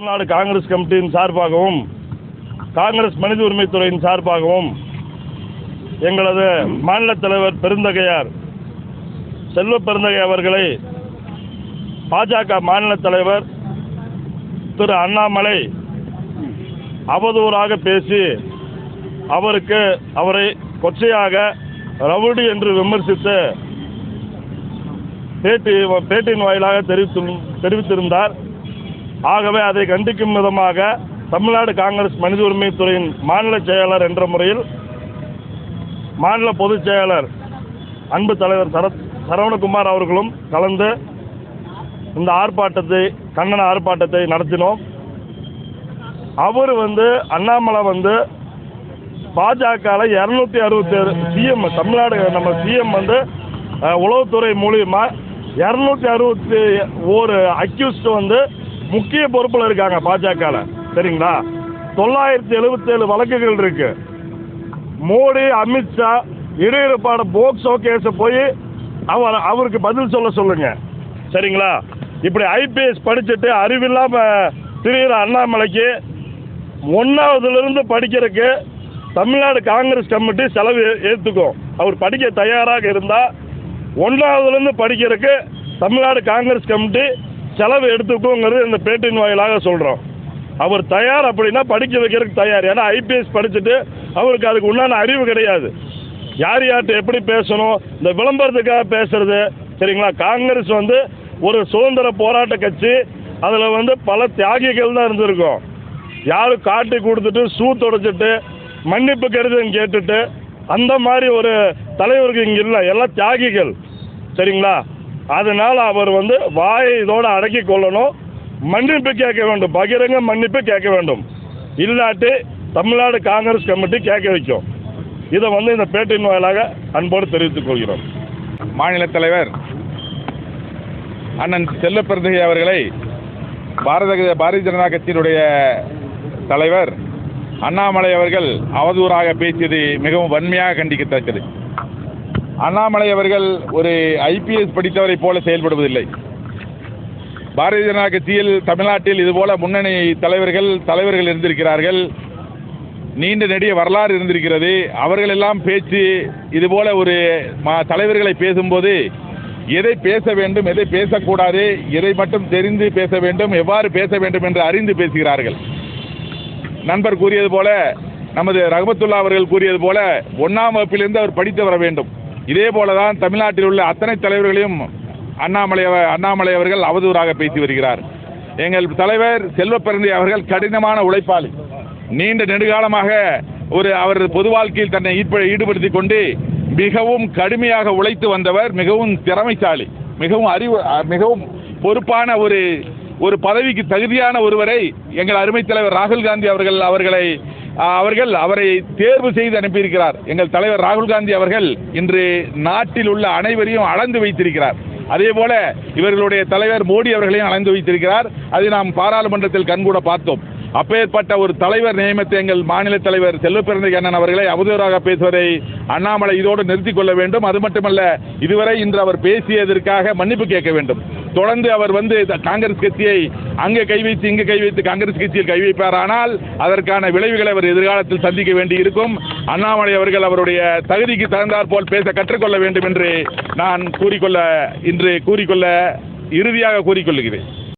தமிழ்நாடு காங்கிரஸ் கமிட்டியின் சார்பாகவும் காங்கிரஸ் மனித உரிமைத்துறையின் சார்பாகவும் எங்களது மாநில தலைவர் பெருந்தகையார் செல்வ பெருந்தகை அவர்களை பாஜக மாநில தலைவர் திரு அண்ணாமலை அவதூறாக பேசி அவரை கொச்சையாக ரவுடி என்று விமர்சித்து பேட்டியின் வாயிலாக தெரிவித்திருந்தார். ஆகவே அதை கண்டிக்கும் விதமாக தமிழ்நாடு காங்கிரஸ் மனித உரிமைத்துறையின் மாநில செயலாளர் என்ற முறையில் மாநில பொதுச் செயலாளர் அன்பு தலைவர் சரவணகுமார் அவர்களும் கலந்து இந்த கண்டன ஆர்ப்பாட்டத்தை நடத்தினோம். அவர் அண்ணாமலை பாஜக 267 சிஎம் தமிழ்நாடு நம்ம சிஎம் உளவுத்துறை மூலியமா 261 அக்யூஸ்ட் முக்கிய பொறுப்பில் இருக்காங்க பாஜக. சரிங்களா? 977 வழக்குகள் இருக்கு. மோடி அமித்ஷா இடையீடுபாடு போக்சோ கேஸை போய் அவருக்கு பதில் சொல்லுங்க. சரிங்களா? இப்படி ஐபிஎஸ் படிச்சுட்டு அறிவில்லாம திரிகிற அண்ணாமலைக்கு 1வதுலேருந்து படிக்கிறதுக்கு தமிழ்நாடு காங்கிரஸ் கமிட்டி செலவு ஏற்றுக்கும். அவர் படிக்க தயாராக இருந்தால் 1வதுலேருந்து படிக்கிறதுக்கு தமிழ்நாடு காங்கிரஸ் கமிட்டி செலவு எடுத்துக்கோங்கிறது இந்த பேட்டின் வாயிலாக சொல்கிறோம். அவர் தயார் அப்படின்னா படிக்க வைக்கிறதுக்கு தயார். ஏன்னா ஐபிஎஸ் படிச்சுட்டு அவருக்கு அதுக்கு உண்டான அறிவு கிடையாது. யார்கிட்ட எப்படி பேசணும், இந்த விளம்பரத்துக்காக பேசுறது. சரிங்களா? காங்கிரஸ் ஒரு சுதந்திர போராட்ட கட்சி. அதில் பல தியாகிகள் தான் இருந்திருக்கும். யாரும் காட்டி கொடுத்துட்டு ஷூ தொடச்சிட்டு மன்னிப்பு கருதுன்னு கேட்டுட்டு அந்த மாதிரி ஒரு தலைவருக்கு இங்கே இல்லை. எல்லாம் தியாகிகள். சரிங்களா? அதனால் அவர் வாயை இதோடு அடக்கி கொள்ளணும். மன்னிப்பு கேட்க வேண்டும். பகிரங்க மன்னிப்பு கேட்க வேண்டும். இல்லாட்டி தமிழ்நாடு காங்கிரஸ் கமிட்டி கேட்க வைக்கும். இதை இந்த பேட்டியின் வாயிலாக அன்போடு தெரிவித்துக் கொள்கிறோம். மாநில தலைவர் அண்ணன் செல்வ பெருந்தகை அவர்களை பாரதிய ஜனதா கட்சியினுடைய தலைவர் அண்ணாமலை அவர்கள் அவதூறாக பேசியது மிகவும் வன்மையாக கண்டிக்கத்தக்கது. அண்ணாமலை அவர்கள் ஒரு ஐபிஎஸ் படித்தவரை போல செயல்படுவதில்லை. பாரதிய ஜனதா கட்சியில் தமிழ்நாட்டில் இதுபோல முன்னணி தலைவர்கள் இருந்திருக்கிறார்கள். நீண்ட நெடிய வரலாறு இருந்திருக்கிறது. அவர்கள் எல்லாம் பேச்சு இதுபோல ஒரு தலைவர்களை பேசும்போது எதை பேச வேண்டும், எதை பேசக்கூடாது, எதை மட்டும் தெரிந்து பேச வேண்டும், எவ்வாறு பேச வேண்டும் என்று அறிந்து பேசுகிறார்கள். நண்பர் கூறியது போல, நமது ரஹமத்துல்லா அவர்கள் கூறியது போல 1ஆம் வகுப்பிலிருந்து அவர் படித்து வர வேண்டும். இதே போலதான் தமிழ்நாட்டில் உள்ள அத்தனை தலைவர்களையும் அண்ணாமலை அவர்கள் அவதூறாக பேசி வருகிறார். எங்கள் தலைவர் செல்வ பெருந்தகை அவர்கள் கடினமான உழைப்பாளி. நீண்ட நெடுகாலமாக அவர் பொது வாழ்க்கையில் தன்னை ஈடுபடுத்திக் கொண்டு மிகவும் கடுமையாக உழைத்து வந்தவர். மிகவும் திறமைசாலி, மிகவும் பொறுப்பான ஒரு பதவிக்கு தகுதியான ஒருவரை எங்கள் அருமை தலைவர் ராகுல் காந்தி அவரை தேர்வு செய்து அனுப்பியிருக்கிறார். எங்கள் தலைவர் ராகுல் காந்தி அவர்கள் இன்று நாட்டில் உள்ள அனைவரையும் அளந்து வைத்திருக்கிறார். அதே போல இவர்களுடைய தலைவர் மோடி அவர்களையும் அளந்து வைத்திருக்கிறார். அதை நாம் பாராளுமன்றத்தில் கண்கூட பார்த்தோம். அப்பேற்பட்ட ஒரு தலைவர் நியமனத்தை எங்கள் மாநில தலைவர் செல்வ பெருந்தகை அண்ணன் அவர்களை அவதூறாக பேசுவதை அண்ணாமலை இதோடு நிறுத்திக் கொள்ள வேண்டும். அது மட்டுமல்ல, இதுவரை இன்று அவர் பேசியதற்காக மன்னிப்பு கேட்க வேண்டும். தொடர்ந்து அவர் காங்கிரஸ் கட்சியை அங்கே கை வைத்து இங்கே கை வைத்து காங்கிரஸ் கட்சியில் கை வைப்பாரானால் அதற்கான விளைவுகளை அவர் எதிர்காலத்தில் சந்திக்க வேண்டி இருக்கும். அண்ணாமலை அவர்கள் அவருடைய தகுதிக்கு தகுந்தாற் போல் பேச கற்றுக்கொள்ள வேண்டும் என்று நான் இறுதியாக கூறிக்கொள்கிறேன்.